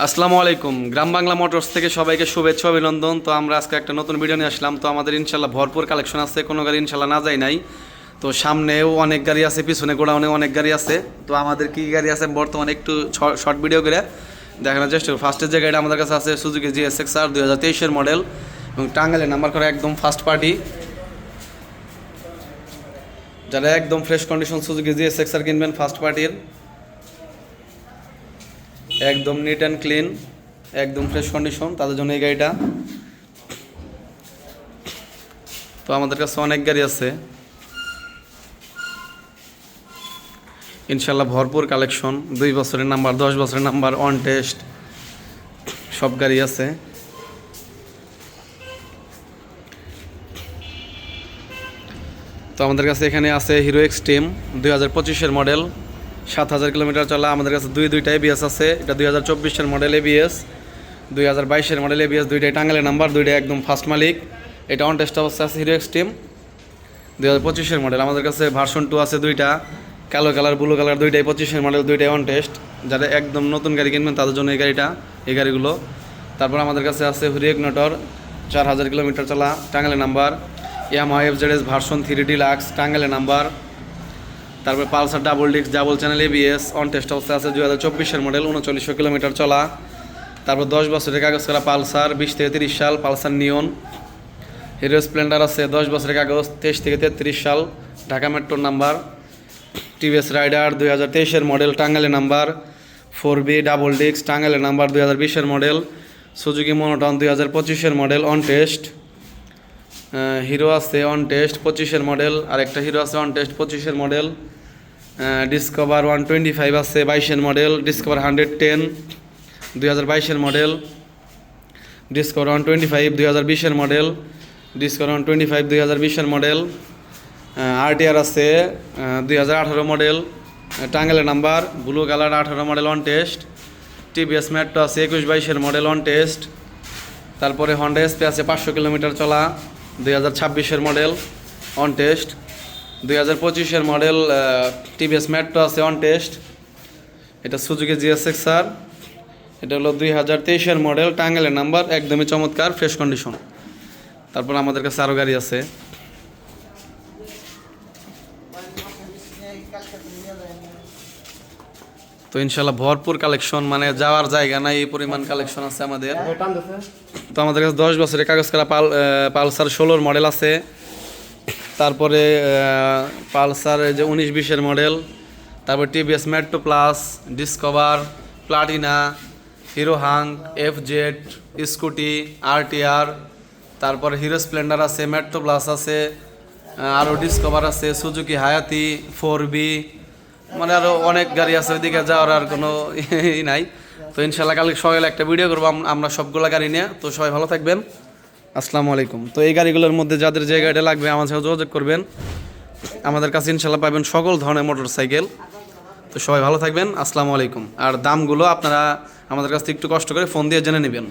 আসসালামু আলাইকুম। গ্রাম বাংলা মোটরস থেকে সবাইকে শুভেচ্ছা অভিনন্দন। তো আমরা আজকে একটা নতুন ভিডিও নিয়ে আসলাম। তো আমাদের ইনশাল্লাহ ভরপুর কালেকশন আছে, কোনো গাড়ি ইনশাল্লাহ না যায় নাই। তো সামনেও অনেক গাড়ি আছে, পিছনে গোডাউনেও অনেক গাড়ি আছে। তো আমাদের কী গাড়ি আছে বর্তমানে একটু শর্ট ভিডিও করে দেখানোর চেষ্টা করি। ফার্স্টের যে গাড়িটা আমাদের কাছে আছে সুজুকি GSX-R 2023-এর মডেল এবং টাঙ্গাইলে নাম্বার করা একদম ফার্স্ট পার্টি। যারা একদম ফ্রেশ কন্ডিশন সুজুকি GSX-R কিনবেন ফার্স্ট পার্টির, একদম নিট অ্যান্ড ক্লিন, একদম ফ্রেশ কন্ডিশন, তাদের জন্য এই গাড়িটা। তো আমাদের কাছে অনেক গাড়ি আছে ইনশাল্লাহ, ভরপুর কালেকশন। 2 বছরের নাম্বার, 10 বছরের নাম্বার, অন টেস্ট সব গাড়ি আছে। তো আমাদের কাছে এখানে আছে হিরো এক্সট্রিম 2025-এর মডেল, 7000 কিলোমিটার চলা। আমাদের কাছে দুইটা ABS আছে। এটা 2024-এর মডেল ABS, 2022-এর মডেল ABS, দুইটাই টাঙ্গাইলের নাম্বার, দুইটাই একদম ফার্স্ট মালিক। এটা অন টেস্ট অবস্থা আছে হিরো এক্সট্রিম 2025-এর মডেল। আমাদের কাছে ভার্সন 2 আছে দুইটা, কালো কালার ব্লু কালার, দুইটাই 25-এর মডেল, দুইটাই অন টেস্ট। যারা একদম নতুন গাড়ি কিনবেন তাদের জন্য এই গাড়িগুলো। তারপর আমাদের কাছে আছে হিরো ইগনিটর 4000 কিলোমিটার চলা, টাঙ্গাইলের number. Yamaha FZS version 3 deluxe, টাঙ্গাইলের নাম্বার। তারপর Pulsar double disc double channel ABS on test অবস্থা আছে 2024-এর মডেল, 3900 কিলোমিটার চলা। তারপর 10 বছরের কাগজ করা পালসার 20 থেকে 30 সাল, পালসার নিয়ন। হিরো স্প্লেন্ডার আছে 10 বছরের কাগজ, 23 থেকে 33 সাল, ঢাকা মেট্রোর নাম্বার। TVS রাইডার 2023-এর মডেল, টাঙ্গাইলের নাম্বার, 4B ডাবল ডিস্ক, টাঙ্গাইলের নাম্বার, 2020-এর মডেল। সুজুকি মনোটন 2025-এর মডেল, অন টেস্ট। হিরো আছে অন টেস্ট 25-এর মডেল, আর একটা হিরো আছে অন টেস্ট 25-এর মডেল। ডিসকভার 125 আছে 22-এর মডেল, ডিসকভার 110 2022-এর মডেল, ডিসকভার 125 2020-এর মডেল, ডিসকভার 125 2020-এর মডেল। RTR আছে 2018 মডেল, টাঙ্গাইলের number, blue colour, 18 model, on test. TVS Metro আছে 21-22-এর মডেল, অন টেস্ট। তারপরে হন্ডা SP আছে 500 কিলোমিটার চলা, 2026-এর মডেল, অন টেস্ট। 2025-এর মডেল TVS মেট্রো আছে অন টেস্ট। এটা সুজুকি GSX-R, এটা হলো 2023-এর মডেল, টাঙ্গাইলের নাম্বার, একদমই চমৎকার ফ্রেশ কন্ডিশন। তারপর আমাদের কাছে আরও গাড়ি আছে। তো ইনশাল্লাহ ভরপুর কালেকশন, মানে যাওয়ার জায়গা নাই এই পরিমাণ কালেকশন আছে আমাদের। তো আমাদের কাছে 10 বছরের কাগজ করা পালসার 16-র মডেল আছে। তারপরে পালসার যে 19-20-এর মডেল। তারপর TVS metro plus, discover, Platina, hero Hang, FZ, scooty, RTR। তারপর হিরো স্প্লেন্ডার আছে, মেট্রো প্লাস আছে, আরও ডিসকভার আছে, সুজুকি হায়াতি 4B, মানে আরও অনেক গাড়ি আছে। ওইদিকে যাওয়ার আর কোনো নাই। তো ইনশাল্লাহ কালকে সকালে একটা ভিডিও করবো আমরা সবগুলো গাড়ি নিয়ে। তো সবাই ভালো থাকবেন, আসসালামু আলাইকুম। তো এই গাড়িগুলোর মধ্যে যাদের যে গাড়িটা লাগবে আমার সাথে যোগাযোগ করবেন। আমাদের কাছে ইনশাল্লাহ পাবেন সকল ধরনের মোটর সাইকেল। তো সবাই ভালো থাকবেন, আসসালামু আলাইকুম। আর দামগুলো আপনারা আমাদের কাছ থেকে একটু কষ্ট করে ফোন দিয়ে জেনে নেবেন।